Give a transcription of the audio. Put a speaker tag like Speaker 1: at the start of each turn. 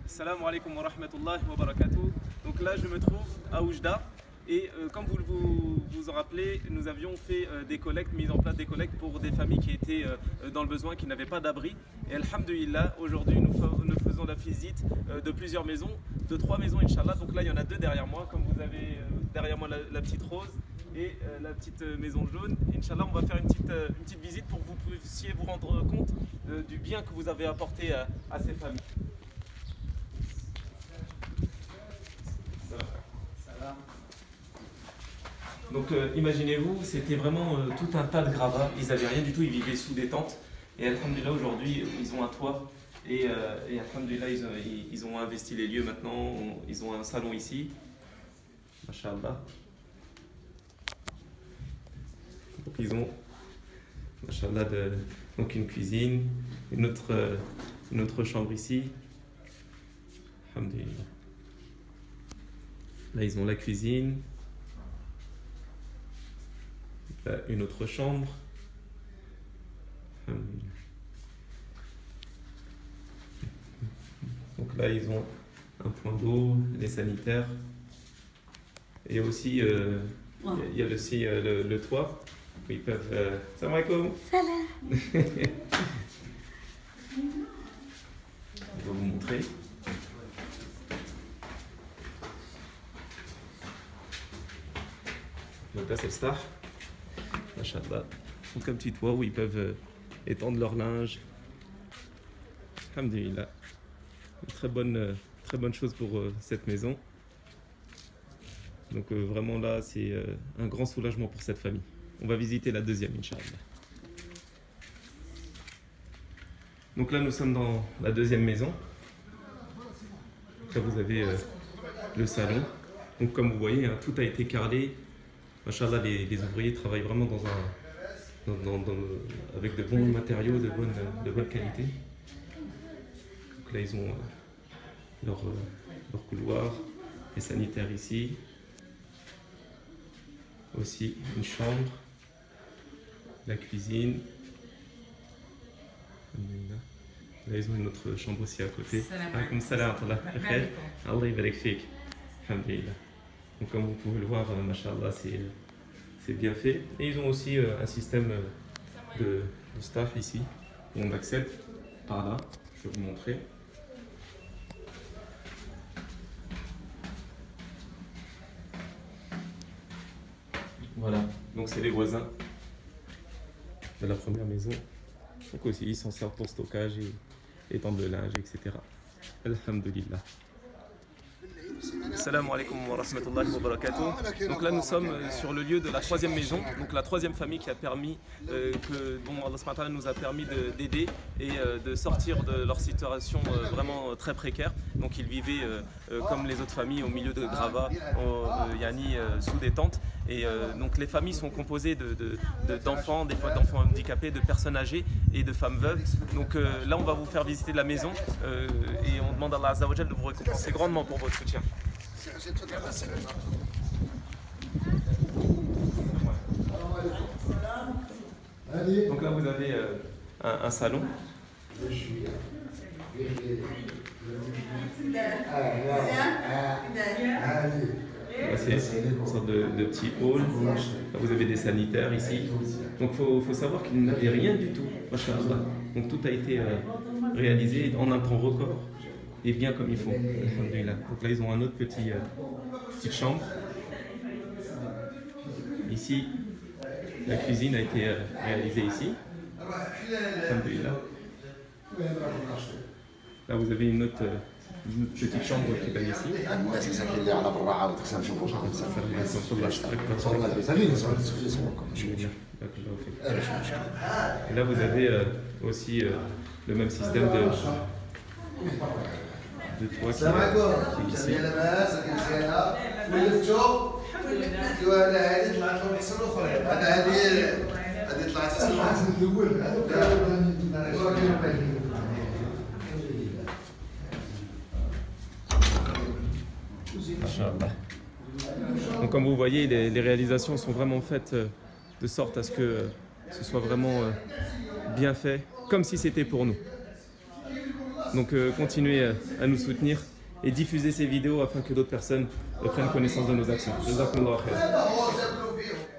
Speaker 1: Salam alaikum wa rahmatullahi wa barakatuh. Donc là, je me trouve à Oujda. Et comme vous en rappelez, nous avions fait des collectes, mis en place des collectes pour des familles qui étaient dans le besoin, qui n'avaient pas d'abri. Et alhamdulillah, aujourd'hui, nous faisons la visite de plusieurs maisons, de 3 maisons, Inch'Allah. Donc là, il y en a 2 derrière moi, comme vous avez derrière moi la petite rose et la petite maison jaune. Inch'Allah, on va faire une petite visite pour que vous puissiez vous rendre compte du bien que vous avez apporté à ces familles. Donc imaginez-vous, c'était vraiment tout un tas de gravats, ils n'avaient rien du tout, ils vivaient sous des tentes. Et alhamdulillah, aujourd'hui, ils ont un toit. Et alhamdulillah, ils ont investi les lieux maintenant, ils ont un salon ici. Masha'Allah. Donc ils ont, Masha'Allah, donc une cuisine, une autre chambre ici. Alhamdulillah. Là, ils ont la cuisine. Une autre chambre. Donc là, ils ont un point d'eau, les sanitaires. Et aussi, il y a aussi le toit où ils peuvent. Salam alaikum.
Speaker 2: Salam.
Speaker 1: Je vais vous montrer. Donc là, c'est le star. Masha'Allah. Donc un petit toit où ils peuvent étendre leur linge. Alhamdulillah. Une très bonne chose pour cette maison. Donc vraiment là, c'est un grand soulagement pour cette famille. On va visiter la deuxième, Inch'Allah. Donc là, nous sommes dans la deuxième maison. Là, vous avez le salon. Donc comme vous voyez, hein, tout a été carrelé. Masha'Allah, les ouvriers travaillent vraiment avec de bons matériaux, de bonne qualité. Donc là, ils ont leur couloir, les sanitaires ici. Aussi une chambre, la cuisine. Là, ils ont une autre chambre aussi à côté. Alaykoum salam, Allah yabarak fik. Alhamdulillah. Donc comme vous pouvez le voir, Masha'Allah, c'est bien fait. Et ils ont aussi un système de staff ici, où on accède par là. Je vais vous montrer. Voilà, donc c'est les voisins de la première maison. Donc aussi, ils s'en servent pour stockage et étendre le linge, etc. Alhamdulillah. Salam alaikum wa rahmatullahi wa barakatuh. Donc là nous sommes sur le lieu de la 3e maison, donc la 3e famille qui a permis, dont Allah subhanahu wa ta'ala nous a permis d'aider et de sortir de leur situation vraiment très précaire. Donc ils vivaient comme les autres familles au milieu de gravats, sous des tentes. Et donc les familles sont composées d'enfants, des fois d'enfants handicapés, de personnes âgées et de femmes veuves. Donc là on va vous faire visiter la maison et on demande à Allah Azza wa Jal de vous récompenser grandement pour votre soutien. Donc là vous avez un salon. C'est une sorte de petit hall. Là, vous avez des sanitaires ici. Donc il faut savoir qu'ils n'avaient rien du tout. Donc tout a été réalisé en un temps record et bien comme il faut. Donc là ils ont un autre petite chambre. Ici, la cuisine a été réalisée ici. Là vous avez une autre petite chambre qui est ici. Et là vous avez aussi le même système de toit qui est ici. Donc comme vous voyez, les réalisations sont vraiment faites de sorte à ce que ce soit vraiment bien fait, comme si c'était pour nous. Donc continuez à nous soutenir et diffuser ces vidéos afin que d'autres personnes prennent connaissance de nos actions. Jazakumullah khair.